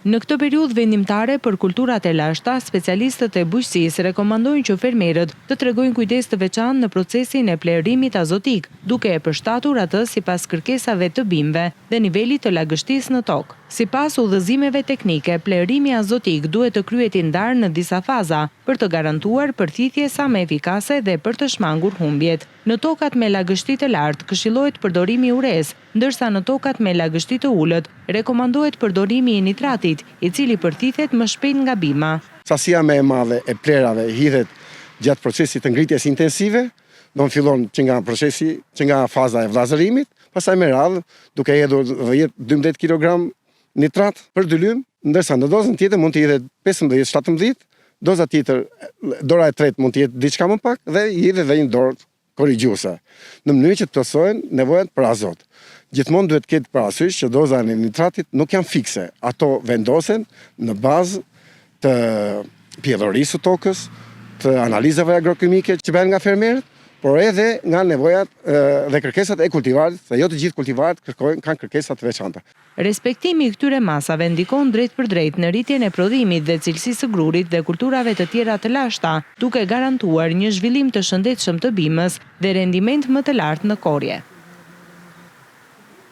Në këtë periudhë vendimtare për kulturat e lashta, specialistët e bujqësisë rekomandojnë që fermerët të tregojnë kujdes të veçantë në procesin e pleërimit azotik, duke e përshtatur atë sipas kërkesave të bimëve dhe nivelit të lagështisë në tokë. Sipas udhëzimeve teknike, pleërimi azotik duhet të kryhet i ndarë në disa faza për të garantuar përthithje sa më efikase dhe për të shmangur humbjet. Në tokat me lagështi të lartë këshillohet përdorimi i urez, ndërsa në tokat me lagështi të ulët rekomandohet përdorimi i nitratit, i cili përthithet më shpejt nga bima. Sasia më e madhe e plerave hidhet gjatë procesit të ngritjes intensive, do të fillon që nga faza e vllazërimit, pastaj me radhë duke hedhur 10-12 kg nitrat për dylym, ndërsa në dozën tjetër mund të jetë 15-17, doza tjetër, dora e tretë mund të jetë diçka më pak dhe i hedhë edhe një dorë korrigjuese, në mënyrë që të plotësohen nevojat për azot. Gjithmonë duhet të ketë parasysh që doza e nitratit nuk janë fikse, ato vendosen në bazë të pjellorisë së tokës, të analizave agrokimike që bëhen nga fermerët, por edhe nga nevojat dhe kërkesat e kultivarit, dhe jo të gjithë kultivarit kanë kërkesat të veçanta. Respektimi i këtyre masave ndikon drejt për drejt në rritjen e prodhimit dhe cilësisë së grurit dhe kulturave të tjera të lashta, duke garantuar një zhvillim të shëndetshëm të bimës dhe rendiment më të lartë në korje.